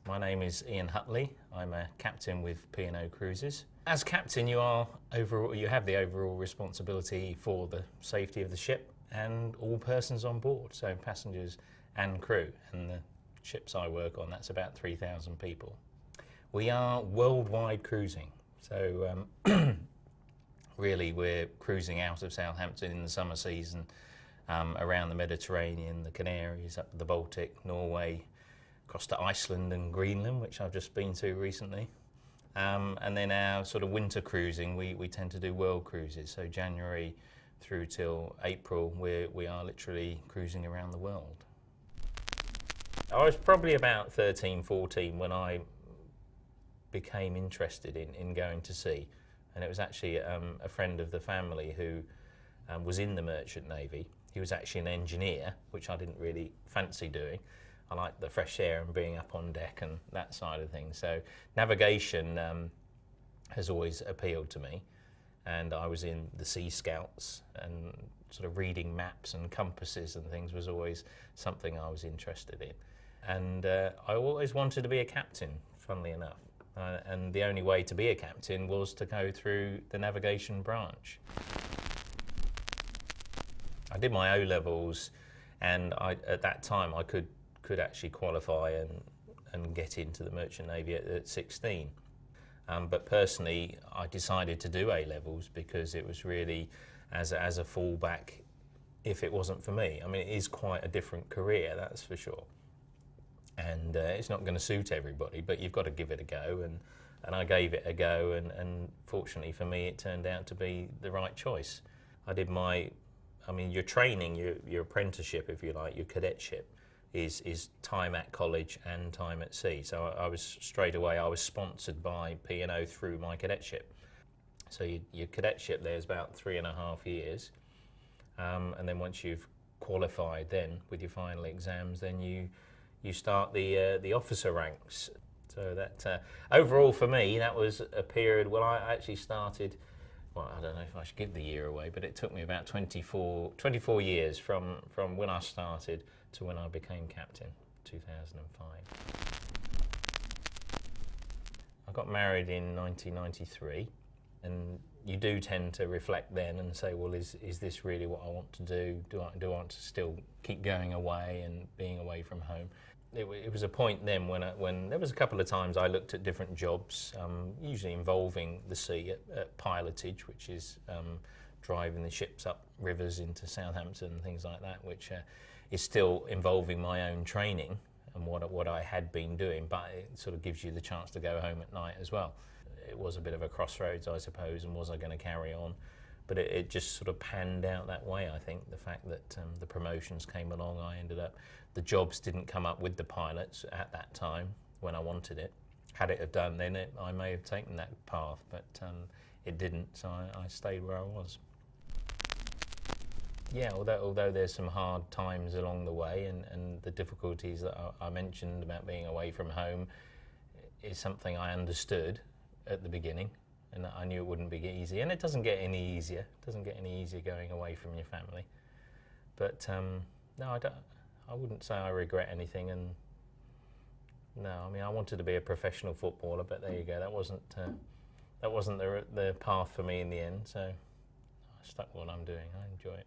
My name is Ian Hutley. I'm a captain with P&O Cruises. As captain, you have the overall responsibility for the safety of the ship and all persons on board, so passengers and crew. And the ships I work on, that's about 3,000 people. We are worldwide cruising, so really we're cruising out of Southampton in the summer season, around the Mediterranean, the Canaries, up the Baltic, Norway, across to Iceland and Greenland, which I've just been to recently. And then our sort of winter cruising, we tend to do world cruises. So January through till April, we are literally cruising around the world. I was probably about 13, 14 when I became interested in going to sea. And it was actually a friend of the family who was in the Merchant Navy. He was actually an engineer, which I didn't really fancy doing. I liked the fresh air and being up on deck and that side of things. So navigation has always appealed to me. And I was in the Sea Scouts, and sort of reading maps and compasses and things was always something I was interested in. And I always wanted to be a captain, funnily enough. And the only way to be a captain was to go through the navigation branch. I did my O-levels, and at that time I could actually qualify and get into the Merchant Navy at 16. But personally, I decided to do A-levels because it was really as a fallback if it wasn't for me. I mean, it is quite a different career, that's for sure. And it's not going to suit everybody, but you've got to give it a go. And I gave it a go, and fortunately for me, it turned out to be the right choice. I did your training, your apprenticeship, if you like, your cadetship, is time at college and time at sea. So I was straight away, I was sponsored by P&O through my cadetship. So your cadetship there is about 3.5 years. And then once you've qualified then with your final exams, then you start the officer ranks. So that overall for me, that was a period when I actually started, well, I don't know if I should give the year away, but it took me about 24 years from when I started to when I became captain, 2005. I got married in 1993, and you do tend to reflect then and say, well, is this really what I want to do? Do I want to still keep going away and being away from home? It was a point then when there was a couple of times I looked at different jobs, usually involving the sea at pilotage, which is driving the ships up rivers into Southampton and things like that, which is still involving my own training and what I had been doing, but it sort of gives you the chance to go home at night as well. It was a bit of a crossroads, I suppose, and was I going to carry on? But it just sort of panned out that way, I think. The fact that the promotions came along, the jobs didn't come up with the pilots at that time when I wanted it. Had it have done, then I may have taken that path, but it didn't, so I stayed where I was. Yeah, although there's some hard times along the way, and the difficulties that I mentioned about being away from home is something I understood at the beginning, and I knew it wouldn't be easy, and it doesn't get any easier. It doesn't get any easier going away from your family. But no, I wouldn't say I regret anything, and no, I mean, I wanted to be a professional footballer, but there you go. That wasn't the path for me in the end. So I stuck with what I'm doing. I enjoy it.